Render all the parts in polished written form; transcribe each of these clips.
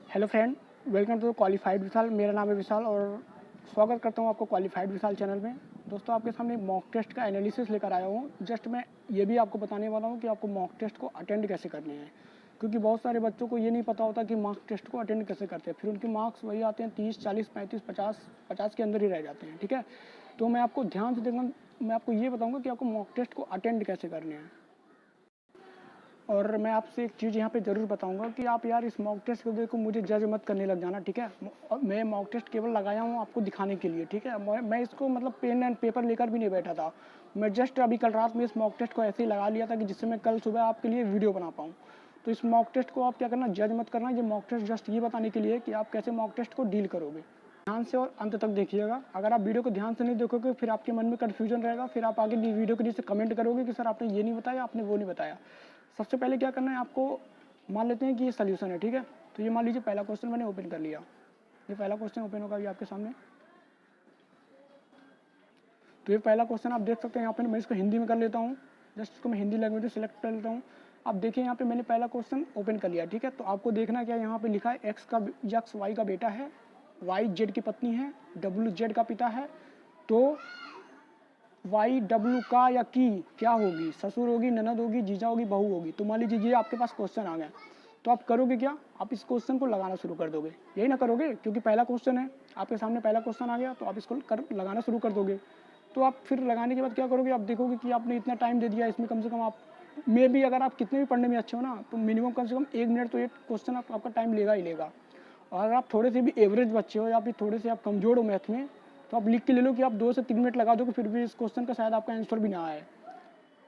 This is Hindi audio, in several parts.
Hello friend, welcome to qualified Vishal. मेरा नाम है विशाल और स्वागत करता हूँ आपको क्वालिफाइड विशाल चैनल में। दोस्तों, आपके सामने मॉक टेस्ट का एनालिसिस लेकर आया हूँ। जस्ट मैं ये भी आपको बताने वाला हूँ कि आपको मॉक टेस्ट को अटेंड कैसे करने हैं, क्योंकि बहुत सारे बच्चों को ये नहीं पता होता कि मॉक टेस्ट को अटेंड कैसे करते हैं। फिर उनके मार्क्स वही आते हैं 30, 40, 35, 50 के अंदर ही रह जाते हैं। ठीक है, तो मैं आपको ध्यान से देखना, मैं आपको ये बताऊँगा कि आपको मॉक टेस्ट को अटेंड कैसे करने हैं। और मैं आपसे एक चीज़ यहाँ पे ज़रूर बताऊंगा कि आप यार इस मॉक टेस्ट को देखो, मुझे जज मत करने लग जाना। ठीक है, मैं मॉक टेस्ट केवल लगाया हूँ आपको दिखाने के लिए। ठीक है, मैं इसको मतलब पेन एंड पेपर लेकर भी नहीं बैठा था। मैं जस्ट अभी कल रात में इस मॉक टेस्ट को ऐसे ही लगा लिया था कि जिससे मैं कल सुबह आपके लिए वीडियो बना पाऊँ। तो इस मॉक टेस्ट को आप क्या करना, जज मत करना। ये मॉक टेस्ट जस्ट ये बताने के लिए कि आप कैसे मॉक टेस्ट को डील करोगे। ध्यान से और अंत तक देखिएगा। अगर आप वीडियो को ध्यान से नहीं देखोगे फिर आपके मन में कन्फ्यूजन रहेगा, फिर आप आगे वीडियो के नीचे कमेंट करोगे कि सर आपने ये नहीं बताया, आपने वो नहीं बताया। सबसे पहले क्या करना है आपको, मान लेते हैं कि ये सोल्यूशन है। ठीक है, तो ये मान लीजिए पहला क्वेश्चन मैंने ओपन कर लिया। ये पहला क्वेश्चन ओपन होगा अभी आपके सामने। तो ये पहला क्वेश्चन आप देख सकते हैं यहाँ पे। मैं इसको हिंदी में कर लेता हूँ, जस्ट इसको मैं हिंदी लैंग्वेज में सिलेक्ट कर लेता हूँ। आप देखिए यहाँ पे मैंने पहला क्वेश्चन ओपन कर लिया। ठीक है, तो आपको देखना क्या यहाँ पे लिखा है, एक्स वाई का बेटा है, वाई जेड की पत्नी है, डब्ल्यू जेड का पिता है। तो वाई डब्ल्यू का या की क्या होगी, ससुर होगी, ननद होगी, जीजा होगी, बहू होगी। तो मान लीजिए ये आपके पास क्वेश्चन आ गया, तो आप करोगे क्या, आप इस क्वेश्चन को लगाना शुरू कर दोगे। यही ना करोगे, क्योंकि पहला क्वेश्चन है आपके सामने, पहला क्वेश्चन आ गया तो आप इसको लगाना शुरू कर दोगे। तो आप फिर लगाने के बाद क्या करोगे, आप देखोगे कि आपने इतना टाइम दे दिया इसमें, कम से कम आप में भी अगर आप कितने भी पढ़ने में अच्छे हो ना, तो मिनिमम कम से कम 1 मिनट तो ये क्वेश्चन आपका टाइम लेगा ही लेगा। और अगर आप थोड़े से भी एवरेज बच्चे हो या फिर थोड़े से आप कमजोर हो मैथ में, तो आप लिख के ले लो कि आप 2 से 3 मिनट लगा दोगे, फिर भी इस क्वेश्चन का शायद आपका आंसर भी ना आए।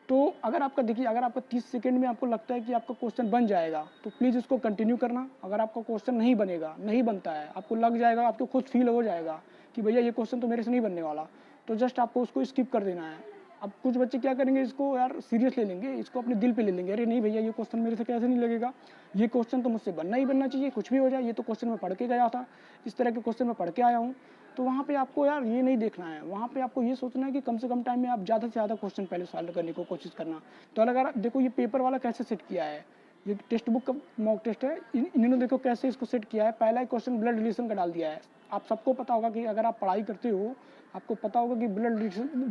तो अगर आपका देखिए, अगर आपका 30 सेकंड में आपको लगता है कि आपका क्वेश्चन बन जाएगा, तो प्लीज़ इसको कंटिन्यू करना। अगर आपका क्वेश्चन नहीं बनेगा, नहीं बनता है, आपको लग जाएगा, आपको खुद फील हो जाएगा कि भैया ये क्वेश्चन तो मेरे से नहीं बनने वाला, तो जस्ट आपको उसको स्किप कर देना है। अब कुछ बच्चे क्या करेंगे, इसको यार सीरियस ले लेंगे, इसको अपने दिल पे ले लेंगे, अरे नहीं भैया ये क्वेश्चन मेरे से कैसे नहीं लगेगा, ये क्वेश्चन तो मुझसे बनना ही बनना चाहिए, कुछ भी हो जाए, ये तो क्वेश्चन मैं पढ़ के गया था, इस तरह के क्वेश्चन मैं पढ़ के आया हूँ। तो वहाँ पे आपको यार ये नहीं देखना है, वहाँ पे आपको ये सोचना है कि कम से कम टाइम में आप ज़्यादा से ज़्यादा क्वेश्चन पहले सॉल्व करने की कोशिश करना। तो अगर देखो ये पेपर वाला कैसे सेट किया है, ये टेक्स्ट बुक का मॉक टेस्ट है, इन्होंने देखो कैसे इसको सेट किया है। पहला ही क्वेश्चन ब्लड रिलेशन का डाल दिया है। आप सबको पता होगा कि अगर आप पढ़ाई करते हो, आपको पता होगा कि ब्लड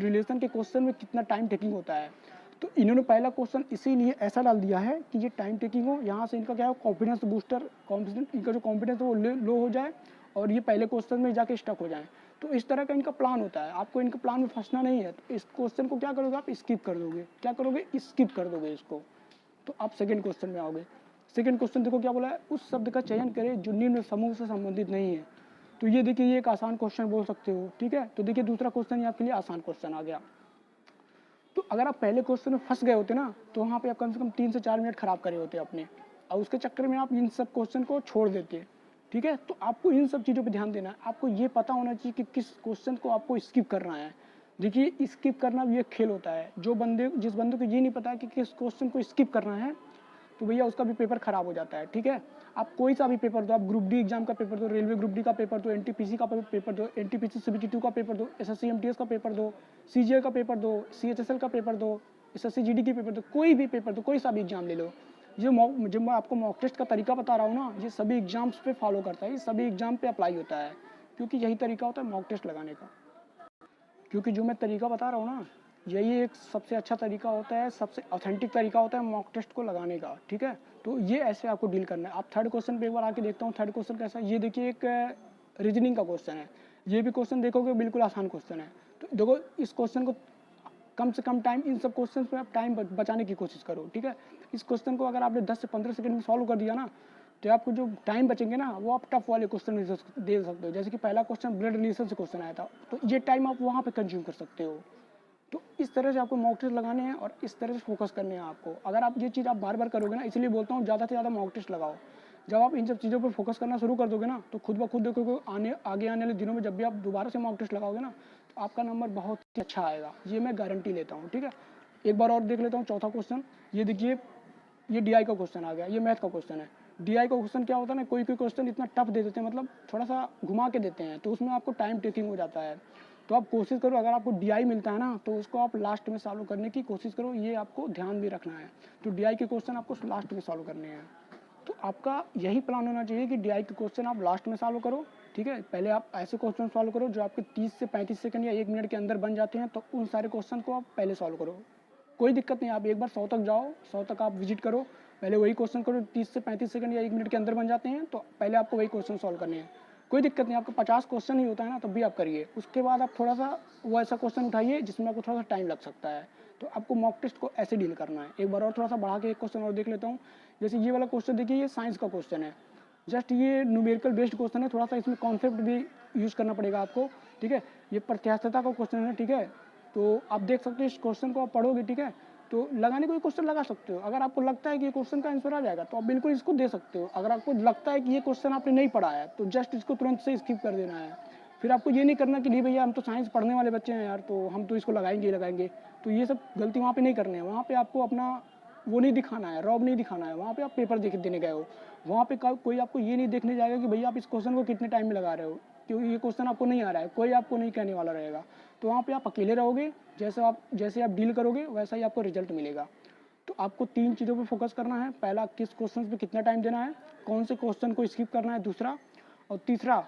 रिलेशन के क्वेश्चन में कितना टाइम टेकिंग होता है। तो इन्होंने पहला क्वेश्चन इसीलिए ऐसा डाल दिया है कि ये टाइम टेकिंग हो, यहाँ से इनका क्या है, कॉन्फिडेंस बूस्टर, कॉन्फिडेंस, इनका जो कॉन्फिडेंस है वो लो हो जाए और ये पहले क्वेश्चन में जाके स्टक हो जाए। तो इस तरह का इनका प्लान होता है, आपको इनके प्लान में फंसना नहीं है। तो इस क्वेश्चन को क्या करोगे, आप स्किप कर दोगे। क्या करोगे, स्किप कर दोगे इसको। तो आप सेकंड क्वेश्चन में आओगे। सेकंड क्वेश्चन देखो क्या बोला है, उस शब्द का चयन करें जो निम्न समूह से संबंधित नहीं है। तो ये देखिए, ये एक आसान क्वेश्चन बोल सकते हो। ठीक है, तो देखिए दूसरा क्वेश्चन आपके लिए आसान क्वेश्चन आ गया। तो अगर आप पहले क्वेश्चन में फंस गए होते ना, तो वहाँ पे आप कम से कम 3 से 4 मिनट खराब करे होते अपने, और उसके चक्कर में आप इन सब क्वेश्चन को छोड़ देते। ठीक है, तो आपको इन सब चीज़ों पे ध्यान देना है। आपको ये पता होना चाहिए कि किस क्वेश्चन को आपको स्किप करना है। देखिए, स्किप करना भी एक खेल होता है। जिस बंदे को ये नहीं पता है कि किस क्वेश्चन को स्किप करना है, तो भैया उसका भी पेपर खराब हो जाता है। ठीक है, आप कोई सा भी पेपर दो, आप ग्रुप डी एग्जाम का पेपर दो, रेलवे ग्रुप डी का पेपर दो, एनटीपीसी का पेपर दो, एनटीपीसी सीबीटी 2 का पेपर दो, एसएससी एमटीएस का पेपर दो, सीजीएल का पेपर दो, सीएचएसएल का पेपर दो, एसएससी जीडी की पेपर दो, कोई भी पेपर दो, कोई सा भी एग्जाम ले लो। जो मैं आपको मॉक टेस्ट का तरीका बता रहा हूँ ना, ये सभी एग्जाम्स पे फॉलो करता है, ये सभी एग्जाम पे अप्लाई होता है, क्योंकि यही तरीका होता है मॉक टेस्ट लगाने का। क्योंकि जो मैं तरीका बता रहा हूँ ना, यही एक सबसे अच्छा तरीका होता है, सबसे ऑथेंटिक तरीका होता है मॉक टेस्ट को लगाने का। ठीक है, तो ये ऐसे आपको डील करना है। आप थर्ड क्वेश्चन पे एक बार आके देखता हूँ, थर्ड क्वेश्चन कैसा है। ये देखिए, एक रीजनिंग का क्वेश्चन है। ये भी क्वेश्चन देखोगे बिल्कुल आसान क्वेश्चन है। तो देखो, इस क्वेश्चन को कम से कम टाइम, इन सब क्वेश्चन पे आप टाइम बचाने की कोशिश करो। ठीक है, इस क्वेश्चन को अगर आपने 10 से 15 सेकंड में सॉल्व कर दिया ना, तो आपको जो टाइम बचेंगे ना, वो आप टफ वाले क्वेश्चन में दे सकते हो। जैसे कि पहला क्वेश्चन ब्लड रिलेशन से क्वेश्चन आया था, तो ये टाइम आप वहाँ पे कंज्यूम कर सकते हो। तो इस तरह से आपको मॉक टेस्ट लगाने हैं और इस तरह से फोकस करने हैं आपको। अगर आप ये चीज़ आप बार बार करोगे ना, इसलिए बोलता हूँ ज़्यादा से ज़्यादा मॉक टेस्ट लगाओ। जब आप इन सब चीज़ों पर फोकस करना शुरू कर दोगे ना, तो खुद ब खुद देखोगे आगे आने वाले दिनों में जब भी आप दोबारा से मॉक टेस्ट लगाओगे ना, तो आपका नंबर बहुत ही अच्छा आएगा, ये मैं गारंटी लेता हूँ। ठीक है, एक बार और देख लेता हूँ चौथा क्वेश्चन। ये देखिए, ये डीआई का क्वेश्चन आ गया, ये मैथ का क्वेश्चन है। डीआई का क्वेश्चन क्या होता है ना, कोई क्वेश्चन इतना टफ दे देते हैं, मतलब थोड़ा सा घुमा के देते हैं, तो उसमें आपको टाइम टेकिंग हो जाता है। तो आप कोशिश करो, अगर आपको डीआई मिलता है ना, तो उसको आप लास्ट में सॉल्व करने की कोशिश करो, ये आपको ध्यान भी रखना है। तो डीआई के क्वेश्चन आपको लास्ट में सॉल्व करने हैं। तो आपका यही प्लान होना चाहिए कि डीआई के क्वेश्चन आप लास्ट में सॉल्व करो, ठीक है। पहले आप ऐसे क्वेश्चन सॉल्व करो जो आपके 30 से 35 सेकंड या 1 मिनट के अंदर बन जाते हैं, तो उन सारे क्वेश्चन को आप पहले सॉल्व करो। कोई दिक्कत नहीं, आप एक बार 100 तक जाओ, 100 तक आप विजिट करो, पहले वही क्वेश्चन करो, 30 से 35 सेकंड या 1 मिनट के अंदर बन जाते हैं, तो पहले आपको वही क्वेश्चन सॉल्व करने हैं। कोई दिक्कत नहीं, आपका 50 क्वेश्चन ही होता है ना, तब भी आप करिए। उसके बाद आप थोड़ा सा वो ऐसा क्वेश्चन उठाइए जिसमें आपको थोड़ा सा टाइम लग सकता है, तो आपको मॉक टेस्ट को ऐसे डील करना है। एक बार और थोड़ा सा बढ़ा के एक क्वेश्चन और देख लेता हूँ। जैसे ये वाला क्वेश्चन देखिए, ये साइंस का क्वेश्चन है, जस्ट ये न्यूमेरिकल बेस्ड क्वेश्चन है, थोड़ा सा इसमें कॉन्सेप्ट भी यूज़ करना पड़ेगा आपको, ठीक है। ये प्रत्यास्थता का क्वेश्चन है, ठीक है। तो आप देख सकते हो इस क्वेश्चन को आप पढ़ोगे, ठीक है, तो लगाने को ये क्वेश्चन लगा सकते हो। अगर आपको लगता है कि ये क्वेश्चन का आंसर आ जाएगा तो आप बिल्कुल इसको दे सकते हो। अगर आपको लगता है कि ये क्वेश्चन आपने नहीं पढ़ा है तो जस्ट इसको तुरंत से स्किप कर देना है। फिर आपको ये नहीं करना कि नहीं भैया हम तो साइंस पढ़ने वाले बच्चे हैं यार, तो हम तो इसको लगाएंगे ही लगाएंगे। तो ये सब गलती वहाँ पे नहीं करनी है। वहाँ पे आपको अपना वो नहीं दिखाना है, रॉब नहीं दिखाना है। वहाँ पे आप पेपर देने गए हो, वहाँ पे कोई आपको ये नहीं देखने जाएगा कि भैया आप इस क्वेश्चन को कितने टाइम में लगा रहे हो, क्योंकि ये क्वेश्चन आपको नहीं आ रहा है, कोई आपको नहीं कहने वाला रहेगा। तो वहाँ पे आप अकेले रहोगे, जैसे आप डील करोगे वैसा ही आपको रिजल्ट मिलेगा। तो आपको 3 चीज़ों पे फोकस करना है। पहला, किस क्वेश्चन पे कितना टाइम देना है, कौन से क्वेश्चन को स्किप करना है, दूसरा। और तीसरा,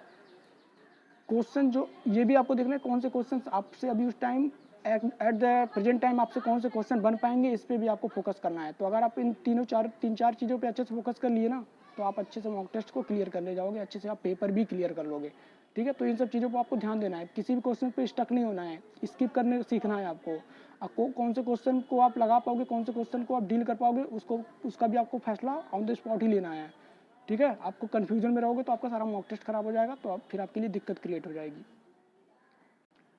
क्वेश्चन जो ये भी आपको देखना है कौन से क्वेश्चन आपसे अभी उस time at the present time आपसे कौन से क्वेश्चन बन पाएंगे, इस पर भी आपको फोकस करना है। तो अगर आप इन तीन चार चीज़ों पे अच्छे से फोकस कर लिए ना, तो आप अच्छे से मॉक टेस्ट को क्लियर कर ले जाओगे, अच्छे से आप पेपर भी क्लियर कर लोगे, ठीक है। तो इन सब चीज़ों पर आपको ध्यान देना है, किसी भी क्वेश्चन पे स्टक नहीं होना है, स्किप करने सीखना है आपको कौन से क्वेश्चन को आप लगा पाओगे, कौन से क्वेश्चन को आप डील कर पाओगे, उसका भी आपको फैसला ऑन द स्पॉट ही लेना है, ठीक है। आपको कन्फ्यूजन में रहोगे तो आपका सारा मॉक टेस्ट खराब हो जाएगा, तो फिर आपके लिए दिक्कत क्रिएट हो जाएगी।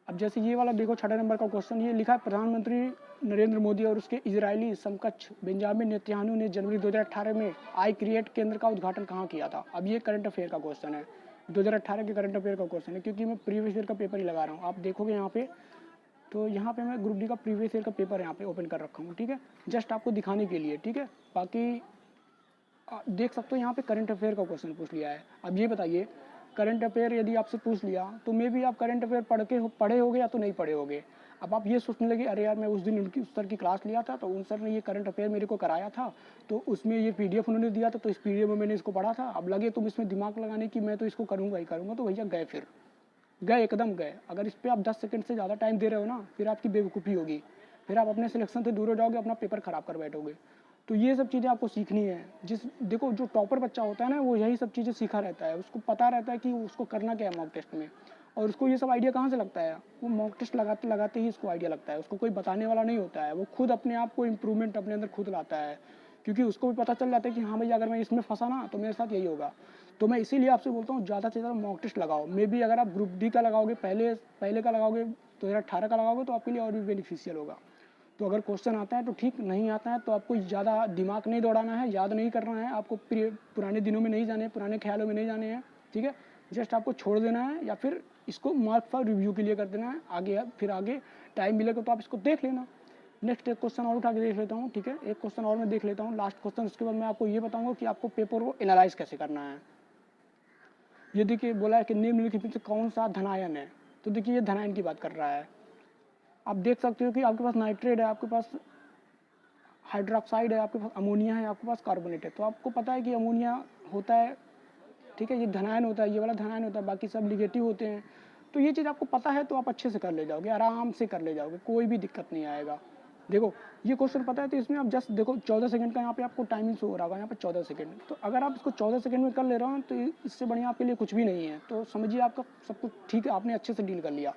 अब जैसे ये वाला देखो 6 नंबर का क्वेश्चन, ये लिखा है प्रधानमंत्री नरेंद्र मोदी और उसके इजरायली समकक्ष बेंजामिन नेतन्याहू ने जनवरी 2018 में आई क्रिएट केंद्र का उद्घाटन कहाँ किया था। अब ये करंट अफेयर का क्वेश्चन है, 2018 के करंट अफेयर का क्वेश्चन है, क्योंकि मैं प्रीवियस ईयर का पेपर ही लगा रहा हूँ। आप देखोगे यहाँ पे, तो यहाँ पे मैं ग्रुप डी का प्रीवियस ईयर का पेपर यहाँ पे ओपन कर रखा हूँ, ठीक है, जस्ट आपको दिखाने के लिए, ठीक है। बाकी देख सकते हो यहाँ पे करंट अफेयर का क्वेश्चन पूछ लिया है। अब ये बताइए, करंट अफेयर यदि आपसे पूछ लिया तो मे भी आप करंट अफेयर पढ़े होगे या तो नहीं पढ़े होगे। अब आप ये सोचने लगे, अरे यार मैं उस दिन उस सर की क्लास लिया था, तो उन सर ने ये करंट अफेयर मेरे को कराया था, तो उसमें ये पीडीएफ उन्होंने दिया था, तो इस पीडीएफ में मैंने इसको पढ़ा था। अब लगे तुम इसमें दिमाग लगाने की मैं तो इसको करूँगा ही करूँगा, तो भैया गए, फिर गए, एकदम गए। अगर इस पर आप 10 सेकंड से ज़्यादा टाइम दे रहे हो ना, फिर आपकी बेवकूफ़ी होगी, फिर आप अपने सिलेक्शन से दूर हो जाओगे, अपना पेपर ख़राब कर बैठोगे। तो ये सब चीज़ें आपको सीखनी है। देखो जो टॉपर बच्चा होता है ना, वो यही सब चीज़ें सीखा रहता है, उसको पता रहता है कि उसको करना क्या है मॉक टेस्ट में, और उसको ये सब आइडिया कहाँ से लगता है, वो मॉक टेस्ट लगाते लगाते ही इसको आइडिया लगता है। उसको कोई बताने वाला नहीं होता है, वो खुद अपने आप को इम्प्रूवमेंट अपने अंदर खुद लाता है, क्योंकि उसको भी पता चल जाता है कि हाँ भैया अगर मैं इसमें फंसा ना तो मेरे साथ यही होगा। तो मैं इसीलिए आपसे बोलता हूँ ज़्यादा से ज़्यादा मॉक टेस्ट लगाओ। मे बी अगर आप ग्रुप डी का लगाओगे, पहले का लगाओगे, 2018 का लगाओगे, तो आपके लिए और भी बेनिफिशियल होगा। तो अगर क्वेश्चन आता है तो ठीक, नहीं आता है तो आपको ज़्यादा दिमाग नहीं दौड़ाना है, याद नहीं करना है, आपको पुराने दिनों में नहीं जाने, पुराने ख्यालों में नहीं जाने हैं, ठीक है। जस्ट आपको छोड़ देना है, या फिर इसको मार्क फॉर रिव्यू के लिए कर देना है। फिर आगे टाइम मिलेगा तो आप इसको देख लेना। नेक्स्ट एक क्वेश्चन और उठा के देख लेता हूँ, ठीक है, एक क्वेश्चन और मैं देख लेता हूँ, लास्ट क्वेश्चन। उसके बाद मैं आपको ये बताऊँगा कि आपको पेपर को एनालाइज कैसे करना है। ये देखिए बोला है कि निम्नलिखित में से कौन सा धनायन है, तो देखिए ये धनायन की बात कर रहा है। आप देख सकते हो कि आपके पास नाइट्रेट है, आपके पास हाइड्रोक्साइड है, आपके पास अमोनिया है, आपके पास कार्बोनेट है। तो आपको पता है कि अमोनिया होता है, ठीक है, ये धनायन होता है, ये वाला धनायन होता है, बाकी सब निगेटिव होते हैं। तो ये चीज़ आपको पता है तो आप अच्छे से कर ले जाओगे, आराम से कर ले जाओगे, कोई भी दिक्कत नहीं आएगा। देखो ये क्वेश्चन पता है तो इसमें आप जस्ट देखो 14 सेकंड का यहाँ पे आपको टाइमिंग शो हो रहा होगा, यहाँ पे 14 सेकंड। तो अगर आप इसको 14 सेकंड में कर ले रहे हो तो इससे बढ़िया आपके लिए कुछ भी नहीं है। तो समझिए आपका सब कुछ ठीक है, आपने अच्छे से डील कर लिया।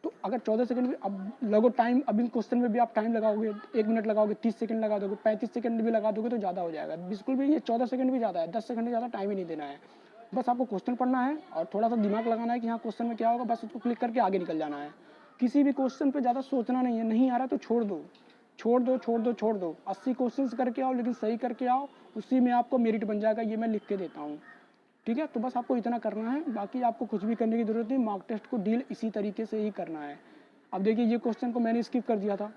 तो अगर 14 सेकंड में अब लगो टाइम, अब इन क्वेश्चन में भी आप टाइम लगाओगे, 1 मिनट लगाओगे, 30 सेकंड लगा दोगे, 35 सेकंड भी लगा दोगे तो ज़्यादा हो जाएगा। बिल्कुल भी ये 14 सेकंड भी ज़्यादा है, 10 सेकंड से ज़्यादा टाइम ही नहीं देना है। बस आपको क्वेश्चन पढ़ना है और थोड़ा सा दिमाग लगाना है कि हाँ क्वेश्चन में क्या होगा, बस उसको क्लिक करके आगे निकल जाना है। किसी भी क्वेश्चन पे ज़्यादा सोचना नहीं है, नहीं आ रहा तो छोड़ दो, छोड़ दो, छोड़ दो, छोड़ दो। 80 क्वेश्चन करके आओ, लेकिन सही करके आओ, उसी में आपको मेरिट बन जाएगा, ये मैं लिख के देता हूँ, ठीक है। तो बस आपको इतना करना है, बाकी आपको कुछ भी करने की जरूरत नहीं। मॉक टेस्ट को डील इसी तरीके से ही करना है। अब देखिए ये क्वेश्चन को मैंने स्किप कर दिया था,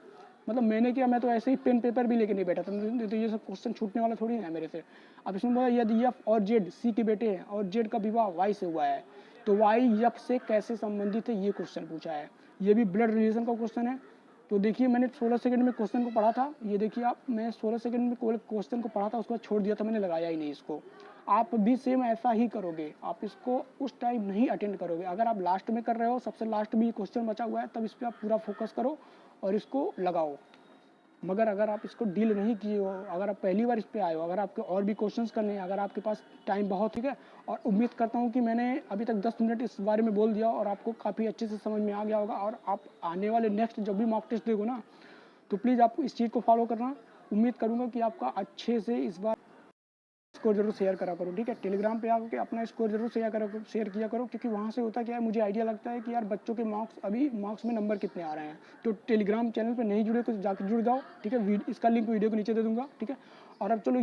मतलब मैंने क्या, मैं तो ऐसे ही पेन पेपर भी लेके नहीं बैठा था, तो ये सब क्वेश्चन छूटने वाला थोड़ी है मेरे से। अब इसमें बोला यदि एफ और जेड सी के बेटे हैं और जेड का विवाह वाई से हुआ है तो वाई एफ से कैसे संबंधित है, ये क्वेश्चन पूछा है। ये भी ब्लड रिलेशन का क्वेश्चन है, तो देखिए मैंने 16 सेकंड में क्वेश्चन को पढ़ा था, ये देखिए आप, मैं 16 सेकंड में क्वेश्चन को पढ़ा था, उसके बाद छोड़ दिया था, मैंने लगाया ही नहीं इसको। आप भी सेम ऐसा ही करोगे, आप इसको उस टाइम नहीं अटेंड करोगे। अगर आप लास्ट में कर रहे हो, सबसे लास्ट में ये क्वेश्चन बचा हुआ है, तब इस पर आप पूरा फोकस करो और इसको लगाओ। मगर अगर आप इसको डील नहीं किए हो, अगर आप पहली बार इस पे आए हो, अगर आपके और भी क्वेश्चंस करने हैं, अगर आपके पास टाइम बहुत, ठीक है, और उम्मीद करता हूँ कि मैंने अभी तक 10 मिनट इस बारे में बोल दिया और आपको काफ़ी अच्छे से समझ में आ गया होगा। और आप आने वाले नेक्स्ट जब भी मॉक टेस्ट देखो ना, तो प्लीज़ आप इस चीज़ को फॉलो करना। उम्मीद करूँगा कि आपका अच्छे से इस बार स्कोर जरूर शेयर करा करो, ठीक है। टेलीग्राम पे आके अपना स्कोर जरूर शेयर किया करो, क्योंकि वहाँ से होता क्या है, मुझे आइडिया लगता है कि यार बच्चों के मार्क्स में नंबर कितने आ रहे हैं। तो टेलीग्राम चैनल पे नहीं जुड़े तो जाकर जुड़ जाओ, ठीक है। इसका लिंक वीडियो के नीचे दे दूँगा, ठीक है। और अब चलो